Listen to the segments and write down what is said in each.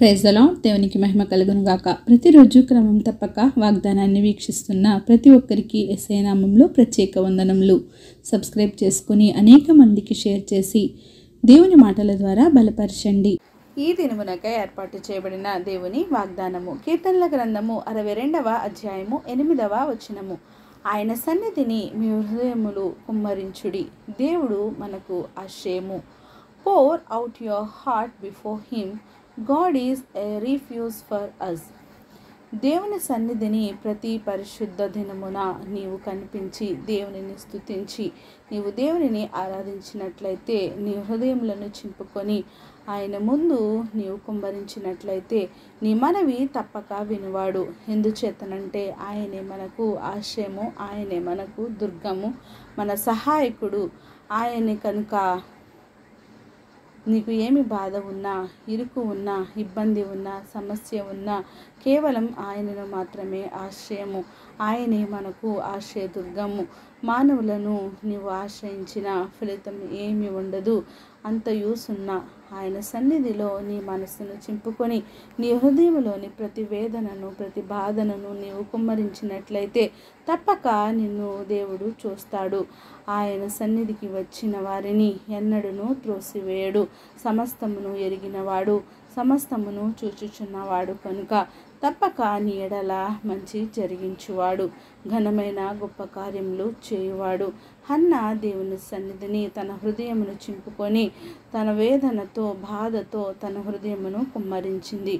Praise the lord. దేవునికి మహిమ కలుగును గాక. ప్రతిరోజు క్రమం తప్పక వాగ్దానాన్ని వీక్షిస్తున్న ప్రతి ఒక్కరికి యేసయ్య నామములో ప్రత్యేక వందనములు. సబ్స్క్రైబ్ చేసుకుని అనేక మందికి షేర్ చేసి దేవుని మాటల ద్వారా బలపరచండి. ఈ దినమునకై ఏర్పాటు చేయబడిన దేవుని వాగ్దానము కీర్తనల గ్రంథము 62వ అధ్యాయము 8వ వచనము. ఆయన సన్నిధిని మీ హృదయములు కుమ్మరించుడి, దేవుడు మనకు ఆశ్రయము. Pour out your heart before him, God is a refuge for us. దేవుని సన్నిధిని ప్రతి పరిశుద్ధ దినమున నీవు కనిపించి దేవునిని స్తుతించి నీవు దేవునిని ఆరాధించినట్లయితే, నీ హృదయములను చింపుకొని ఆయన ముందు నీవు కుమ్మరించినట్లయితే నీ మనవి తప్పక వినువాడు. ఎందుచేతనంటే ఆయనే మనకు ఆశ్రయము, ఆయనే మనకు దుర్గము, మన సహాయకుడు. ఆయనే కనుక నీకు ఏమి బాధ ఉన్నా, ఇరుకు ఉన్నా, ఇబ్బంది ఉన్నా, సమస్య ఉన్నా కేవలం ఆయనను మాత్రమే ఆశ్రయము. ఆయనే మనకు ఆశ్రయదుర్గము. మానవులను నీవు ఆశ్రయించిన ఫలితం ఏమి ఉండదు. అంతయు సున్నా. ఆయన సన్నిధిలో నీ మనస్సును చింపుకొని నీ హృదయంలోని ప్రతి వేదనను, ప్రతి బాధనను నీవు కుమ్మరించినట్లయితే తప్పక నిన్ను దేవుడు చూస్తాడు. ఆయన సన్నిధికి వచ్చిన వారిని ఎన్నడూను త్రోసివేయడు. సమస్తమును ఎరిగినవాడు, సమస్తమును చూచుచున్నవాడు కనుక తప్పక నీ ఎడల మంచి జరిగించువాడు, ఘనమైన గొప్ప కార్యములు చేయువాడు. హన్నా దేవుని సన్నిధిని తన హృదయమును చింపుకొని తన వేదనతో, బాధతో తన హృదయమును కుమ్మరించింది.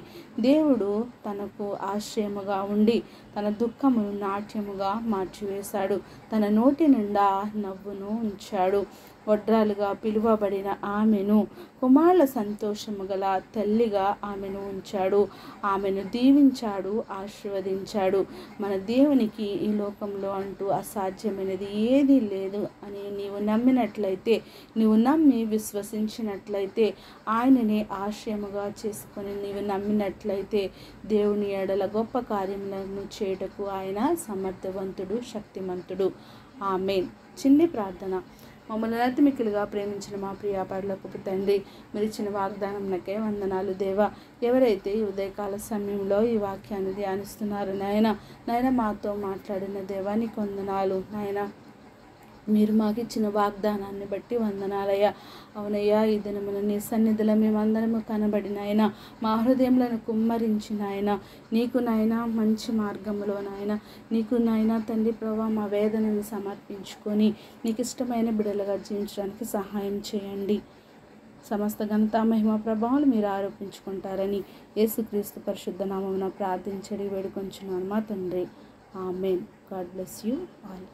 దేవుడు తనకు ఆశ్రయముగా ఉండి తన దుఃఖమును నాట్యముగా మార్చివేశాడు. తన నోటి నిండా నవ్వును ఉంచాడు. వడ్రాలుగా పిలువబడిన ఆమెను కుమారుల సంతోషము గల తల్లిగా ఆమెను ఉంచాడు. ఆమెను దీవించాడు, ఆశీర్వదించాడు. మన దేవునికి ఈ లోకంలో అంటూ అసాధ్యమైనది ఏదీ లేదు అని నీవు నమ్మినట్లయితే, నీవు నమ్మి విశ్వసించినట్లయితే, ఆయననే ఆశ్రయముగా చేసుకొని నీవు నమ్మినట్లయితే దేవుని ఎడల గొప్ప కార్యములను చేయుటకు ఆయన సమర్థవంతుడు, శక్తిమంతుడు. ఆమేన్. చిన్ని ప్రార్థన. మమ్మల్ని అతిమిక్కులుగా ప్రేమించిన మా ప్రియ పరలోకపు తండ్రి, మీరు ఇచ్చిన వాగ్దానంకే వందనాలు దేవా. ఎవరైతే ఈ ఉదయకాల సమయంలో ఈ వాక్యాన్ని ధ్యానిస్తున్నారో నాయన మాతో మాట్లాడిన దేవా నీకు వందనాలు నాయన. మీరు మాకు ఇచ్చిన వాగ్దానాన్ని బట్టి వందనాలయ్యా. అవునయ్యా, ఈ దినమున నీ సన్నిధిలో మేమందరము కనబడినాయన మా హృదయంలో కుమ్మరించిన ఆయన నీకు నాయన మంచి మార్గంలో నాయన నీకు నాయన తండ్రి ప్రభా మా వేదనను సమర్పించుకొని నీకు ఇష్టమైన బిడ్డలుగా జీవించడానికి సహాయం చేయండి. సమస్త ఘనత మహిమ ప్రభావాలు మీరు ఆరోపించుకుంటారని యేసుక్రీస్తు పరిశుద్ధ నామమున ప్రార్థించడి వేడుకొంచున్నాను మా తండ్రి. Amen. God bless you all.